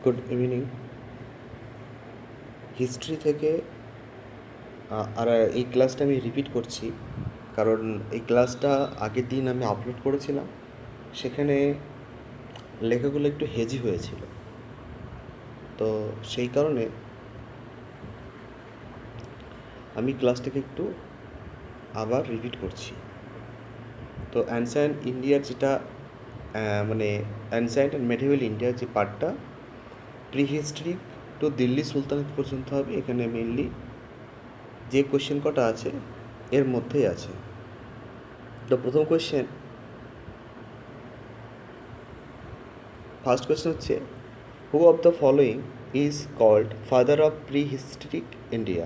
Good evening. History থেকে আর এই ক্লাসটা আমি রিপিট করছি, কারণ এই ক্লাসটা আগের দিন আমি আপলোড করেছিলাম। সেখানে লেখাগুলো একটু হেজি হয়েছিল, তো সেই কারণে আমি ক্লাসটাকে একটু আবার রিপিট করছি। তো অ্যানসায়েন্ট ইন্ডিয়ার যেটা মানে অ্যানসায়েন্ট অ্যান্ড মেডিভেল ইন্ডিয়ার যে পার্টটা pre history to Delhi sultanate পর্যন্ত হবে। এখানে মেনলি যে কোয়েশ্চেন কটা আছে এর মধ্যেই আছে। তো প্রথম কোয়েশ্চেন, ফার্স্ট কোয়েশ্চেন হচ্ছে, who of the following is called father of prehistoric India?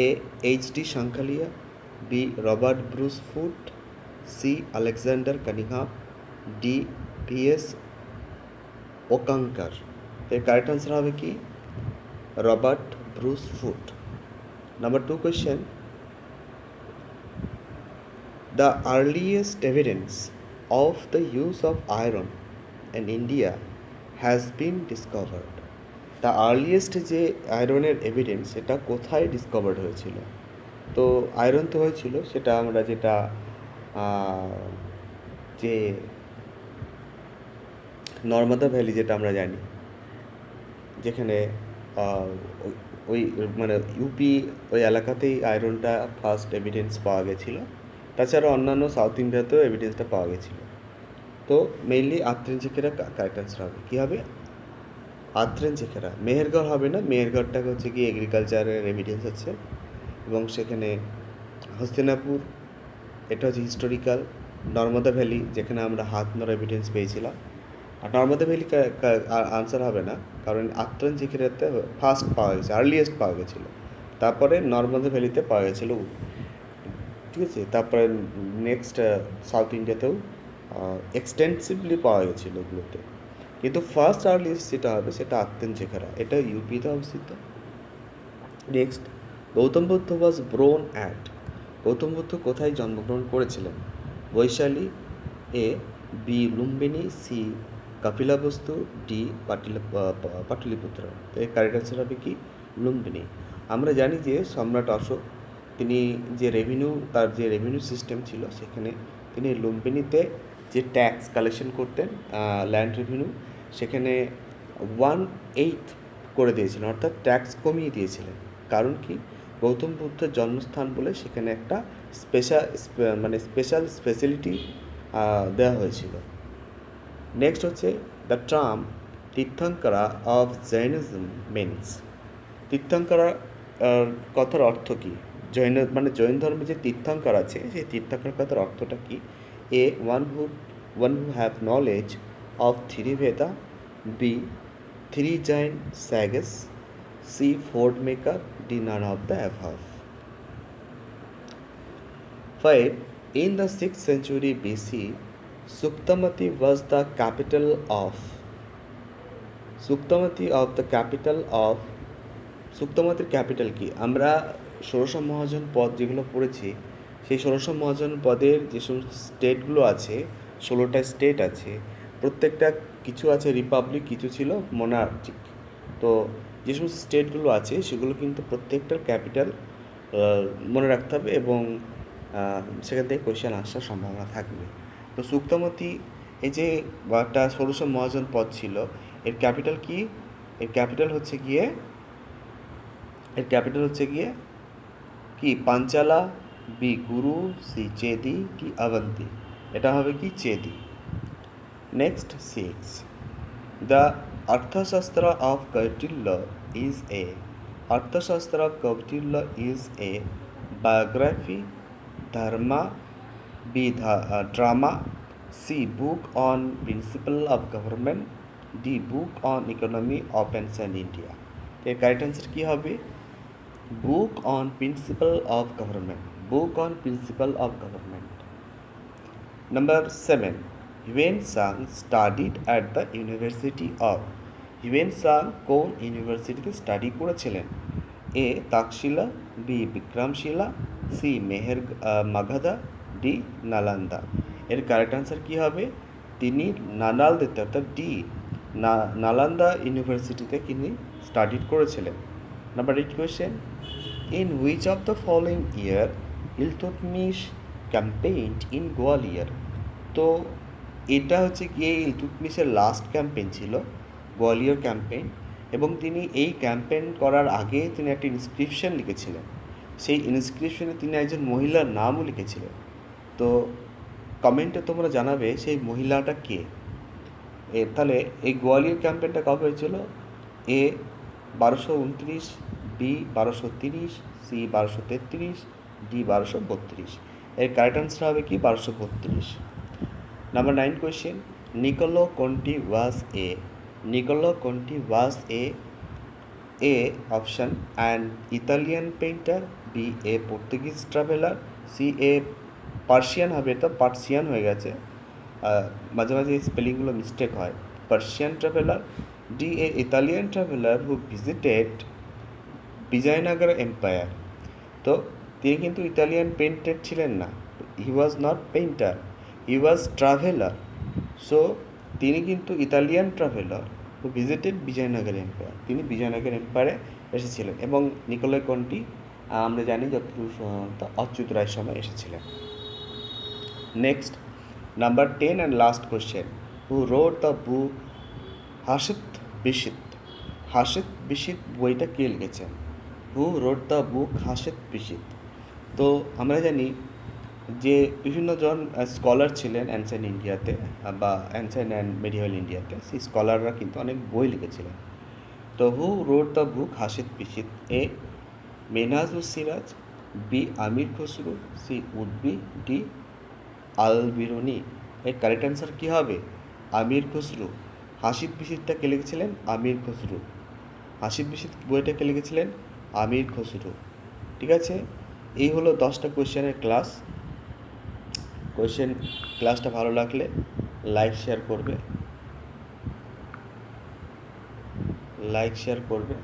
A H D. Sankalia, B Robert Bruce Foote, C Alexander Cunningham, D V S. Wakankar. এর কারেক্ট আনসার হবে কি Robert Bruce Foote. Number two question, the earliest evidence of the use of iron in India has been discovered. The earliest যে আয়রনের evidence সেটা কোথায় discovered হয়েছিল? তো iron তো হয়েছিল, সেটা আমরা যেটা যে নর্মদা ভ্যালি যেটা আমরা জানি, যেখানে ওই মানে ইউপি ওই এলাকাতেই আয়রনটা ফার্স্ট এভিডেন্স পাওয়া গেছিলো। তাছাড়া অন্যান্য সাউথ ইন্ডিয়াতেও এভিডেন্সটা পাওয়া গেছিলো। তো মেইনলি আত্রেঞ্জিকেরা কারেক্ট আনসার হবে। কী হবে? আত্রেঞ্জিকেরা। মেহেরগড় হবে না, মেহেরগড়টাকে হচ্ছে কি এগ্রিকালচারের এভিডেন্স আছে, এবং সেখানে হস্তিনাপুর এটা হচ্ছে হিস্টোরিক্যাল। নর্মদা ভ্যালি যেখানে আমরা হাত নড়া এভিডেন্স পেয়েছিলাম। আর নর্মদা ভ্যালি আনসার হবে না, কারণ আত্রেঞ্জিকেরাতে ফার্স্ট পাওয়া গেছে, আর্লিয়েস্ট পাওয়া গেছিলো। তারপরে নর্মদা ভ্যালিতে পাওয়া গেছিলো, ঠিক আছে। তারপরে নেক্সট সাউথ ইন্ডিয়াতেও এক্সটেন্সিভলি পাওয়া গেছিলো ওগুলোতে, কিন্তু ফার্স্ট আর্লিয়েস্ট যেটা হবে সেটা আত্রেঞ্জিকেরা, এটা ইউপিতে অবস্থিত। Next, Gautama Buddha was born at. Gautama Buddha কোথায় জন্মগ্রহণ করেছিলেন? Vaishali, A B Lumbini, C Kapilavastu, D Pataliputra. এর কারেক্ট আনসার হবে কি লুম্বিনী। আমরা জানি যে সম্রাট অশোক তিনি যে তার যে রেভিনিউ সিস্টেম ছিল, সেখানে তিনি লুম্বিনীতে যে ট্যাক্স কালেকশন করতেন, ল্যান্ড রেভিনিউ, সেখানে 1/8 করে দিয়েছিলেন, অর্থাৎ ট্যাক্স কমিয়ে দিয়েছিলেন। কারণ কি? গৌতম বুদ্ধের জন্মস্থান বলে সেখানে একটা স্পেশাল স্পেশালিটি দেওয়া হয়েছিল। নেক্সট হচ্ছে, the term Tirthankara of Jainism means. Tirthankara কথার অর্থ কী? জৈন ধর্মে যে তীর্থঙ্কর আছে, সেই তীর্থঙ্কর কথার অর্থটা কী? A one who have knowledge of three Veda, B three Jain স্যাগেস, C ford maker, D none of the above. 5. In the 6th century BC, Suktamati was the capital of. সুক্তমতির ক্যাপিটাল কি? আমরা ষোড়শ মহাজন পদ যেগুলো পড়েছি, সেই ষোড়শ মহাজন পদের যে সমস্ত স্টেটগুলো আছে, 16টা স্টেট আছে, প্রত্যেকটা কিছু আছে রিপাবলিক, কিছু ছিল মোনার্চিক। তো যে সমস্ত স্টেটগুলো আছে সেগুলো কিন্তু প্রত্যেকটার ক্যাপিটাল মনে রাখতে হবে, এবং সেখান থেকে কোয়েশ্চেন আসার সম্ভাবনা থাকবে। তো সুক্তমতি এই যে একটা ষোড়শ মহাজন পদ ছিল, এর ক্যাপিটাল কি? এর ক্যাপিটাল হচ্ছে গিয়ে কি পাঞ্চালা, বি গুরু, সি চেদি, কি অবন্তি। এটা হবে কি Chedi. Next 6. The Arthashastra of Kautilya is a biography, dharma, B drama, C book on principle of government, D book on economy of ancient India. এর কারেক্ট আনসার কী হবে? Book on principle of government. Number 7. Yuan Sang studied at the University of. Yuan Sang কোন ইউনিভার্সিটিতে study করেছিলেন? A Takshashila, B Vikramashila, C Magadha, D Nalanda. এর correct answer কী হবে? তিনি নালন্দাতে, অর্থাৎ ডি নালন্দা ইউনিভার্সিটিতে তিনি স্টাডি করেছিলেন। Number 8 question, in which of the following year Iltutmish campaigned in Gwalior? তো এটা হচ্ছে গিয়ে ইলতুৎমিশের লাস্ট ক্যাম্পেইন ছিল, গোয়ালিয়র ক্যাম্পেইন, এবং তিনি এই ক্যাম্পেইন করার আগে তিনি একটা ইনস্ক্রিপশন লিখেছিলেন। সেই ইনস্ক্রিপশনে তিনি একজন মহিলার নামও লিখেছিলেন। তো কমেন্টে তোমরা জানাবে সেই মহিলাটা কে। তাহলে এই গোয়ালিয়র ক্যাম্পেইনটা কবে হয়েছিল? A 1229, B 1230, C 1233, D 1232। এর কারেক্ট আনসার হবে কি 1232। Number 9 question, Niccolo Conti was A option an Italian painter, B a Portuguese traveller, C a Persian হবে, তো পার্সিয়ান হয়ে গেছে, মাঝে মাঝে এই স্পেলিংগুলো মিস্টেক হয়, Persian traveller, D a Italian traveller who visited Vijayanagar empire. তো তিনি কিন্তু ইতালিয়ান পেইন্টার ছিলেন না, he was not painter, he was traveller. So তিনি কিন্তু Italian traveller who visited Vijayanagar empire, তিনি বিজয়নগর এম্পায়ারে এসেছিলেন। এবং নিকোলো কন্টি আমরা জানি যতদূর অচ্যুত রায়ের সময় এসেছিলেন। Next, number 10 and last question, who wrote the book Hasht Bihisht বইটা কে লিখেছেন? Who wrote the book Hasht Bihisht? তো আমরা জানি যে বিভিন্ন জন স্কলার ছিলেন অ্যানসেন্ট ইন্ডিয়াতে বা অ্যানসেন্ট অ্যান্ড মেডিভেল ইন্ডিয়াতে, সেই স্কলাররা কিন্তু অনেক বই লিখেছিলেন। তো who wrote the book Hasht Bihisht? A Minhajus Siraj, B Amir Khusrau, C Utbi, D Al Biruni. এর কারেক্ট অ্যান্সার কী হবে? আমির খসরু। হাসিত বিশিতটা কে লিখেছিলেন? আমির খসরু। হাসিত বিশিত বইটা কে লিখেছিলেন? আমির খসরু। ঠিক আছে, এই হলো 10টা কোয়েশ্চেনের ক্লাস। ক্লাসটা ভালো লাগলে লাইক শেয়ার করবে।